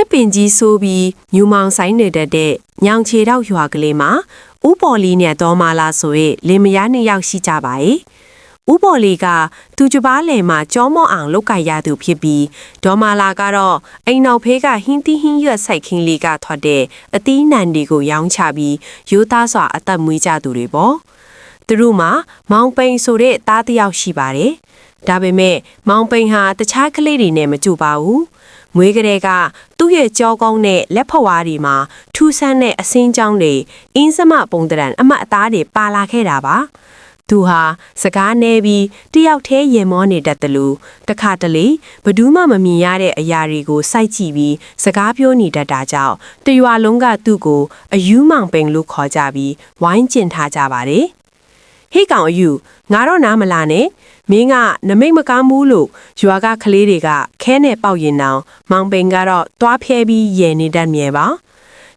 တစ်ပင်ကြီးဆိုးပြီးညူမောင်ဆိုင်နေတတ်တဲ့ညောင်ချေတော့ရွာကလေးမှာဥပေါ်လီနဲ့တော်မာလာဆိုရဲလင်မယားနှစ်ယောက်ရှိကြပါရဲ့ဥပေါ်လီကသူကြပါးလယ်မှာကြောမော့အောင်လုတ်ကြရသူဖြစ်ပြီးဒေါ်မာလာကတော့အိမ်နောက်ဖေးကဟင်းတီးဟင်းရွက်ဆိုင်ခင်းလေးကထွက်တဲ့အသီးနှံတွေကိုရောင်းချပြီးရိုးသားစွာအသက်မွေးကြသူတွေပေါ့သူတို့မှာမောင်ပိန်ဆိုတဲ့သားတစ်ယောက်ရှိပါတယ်ဒါပေမဲ့မောင်ပိန်ဟာတခြားကလေးတွေနဲ့မတူပါဘူးမွေးကလေးကသူ့ရဲ့ကြောကောင်းတဲ့လက်ဖဝါးတွေမှာထူးဆန်းတဲ့အစင်းကြောင်းတွေအင်းစမပုံတရံအမတ်အသားတွေပါလာခဲ့တာပါသူဟာစကားနဲပြီးတယောက်တည်းရင်မောနေတတ်တယ်လို့တခါတလေဘဒူးမှမမြင်ရတဲ့အရာတွေကိုစိုက်ကြည့်ပြီးစကားပြောနေတတ်တာကြောင့်တရွာလုံးကသူ့ကိုအယူမောင်ပိန်လို့ခေါ်ကြပြီးဝိုင်းကျင်ထားကြပါတယ်ဟေ့ကောင်အယူငါတော့နားမလားနဲ့မင်းကနမိတ်မကောင်းဘူးလို့ရွာကကလေးတွေကခဲနဲ့ပေါက်ရင်တောင်မောင်ပိန်ကတော့တွားဖျဲပြီးရည်နေတတ်မြဲပါ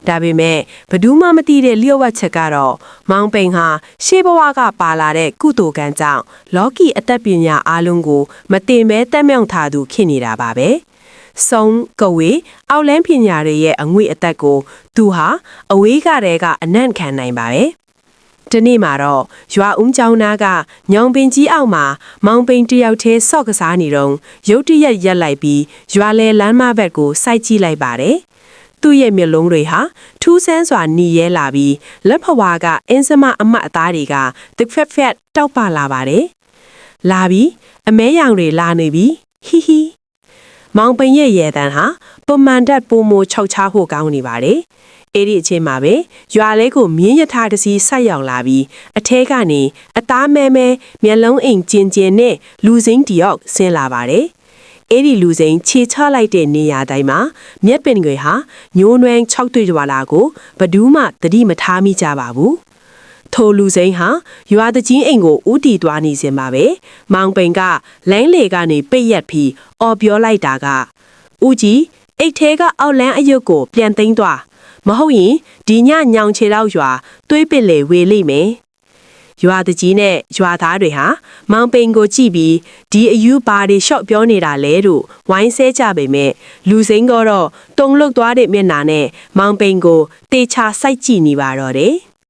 ဒါပေမဲ့ဘဒူးမှမသိတဲ့လျှို့ဝှက်ချက်ကတော့မောင်ပိန်ဟာရှေးဘဝကပါလာတဲ့ကုသိုလ်ကံကြောင့်လော်ကီအသက်ပညာအားလုံးကိုမတင်မဲတက်မြောင်ထားသူဖြစ်နေတာပါပဲစုံကဝေအောက်လန်းပညာတွေရဲ့အငွေအသက်ကိုသူဟာအဝေးကတည်းကအနံ့ခံနိုင်ပါပဲဒီနေ့မှာတော့ရွာဦးကျောင်းသားကညောင်ပင်ကြီးအောက်မှာမောင်ပိန်တယောက်တည်းဆော့ကစားနေတော့ရုတ်တရက်ရက်လိုက်ပြီးရွာလဲလမ်းမဘက်ကိုစိုက်ကြည့်လိုက်ပါတယ်သူ့ရဲ့မျက်လုံးတွေဟာထူးဆန်းစွာหนีရဲလာပြီးလက်ဖဝါကအင်းစမအမတ်အသားတွေကတစ်ဖက်ဖက်တောက်ပလာပါတယ်လာပြီးအမဲရောင်တွေလာနေပြီဟီဟီမောင်ပိန်ရဲ့ရဲတန်းဟာပုံမှန်တက်ပိုမိုခြောက်ချဖို့ကောင်းနေပါတယ်အဲ့ဒီအချိန်မှာပဲရွာလဲကိုမြင်းရထားတစ်စီးဆက်ရောက်လာပြီးအထဲကနေအသားမဲမဲမျက်လုံးအိမ်ကျင်ကျင်နဲ့လူစိမ်းတယောက်ဆင်းလာပါတယ်အဲ့ဒီလူစိမ်းခြေချလိုက်တဲ့နေရာတိုင်းမှာမျက်ပင်တွေဟာညိုးနွမ်း၆တွေ့ရွာလာကိုဘဒူးမှသတိမထားမိကြပါဘူးထိုလူစိမ်းဟာရွာတကြီးအိမ်ကိုဥတီသွားနေစင်ပါပဲမောင်ပိန်ကလမ်းလေကနေပိတ်ရက်ပြီးအော်ပြောလိုက်တာကဦးကြီးအိတ်ထဲကအောက်လန်းအယုတ်ကိုပြန်သိမ်းသွားမဟုတ်ရင်ဒီညညောင်ချေတော့ရွာသွေးပစ်လေဝေလိမ့်မယ်ရွာတကြီးနဲ့ရွာသားတွေဟာမောင်ပိန်ကိုကြည့်ပြီးဒီအယူဘာတွေရှော့ပြောနေတာလဲလို့ဝိုင်းဆဲကြပေမဲ့လူစိမ်းကတော့တုံလုတ်သွားတဲ့မျက်နှာနဲ့မောင်ပိန်ကိုတေချာစိုက်ကြည့်နေပါတော့တယ်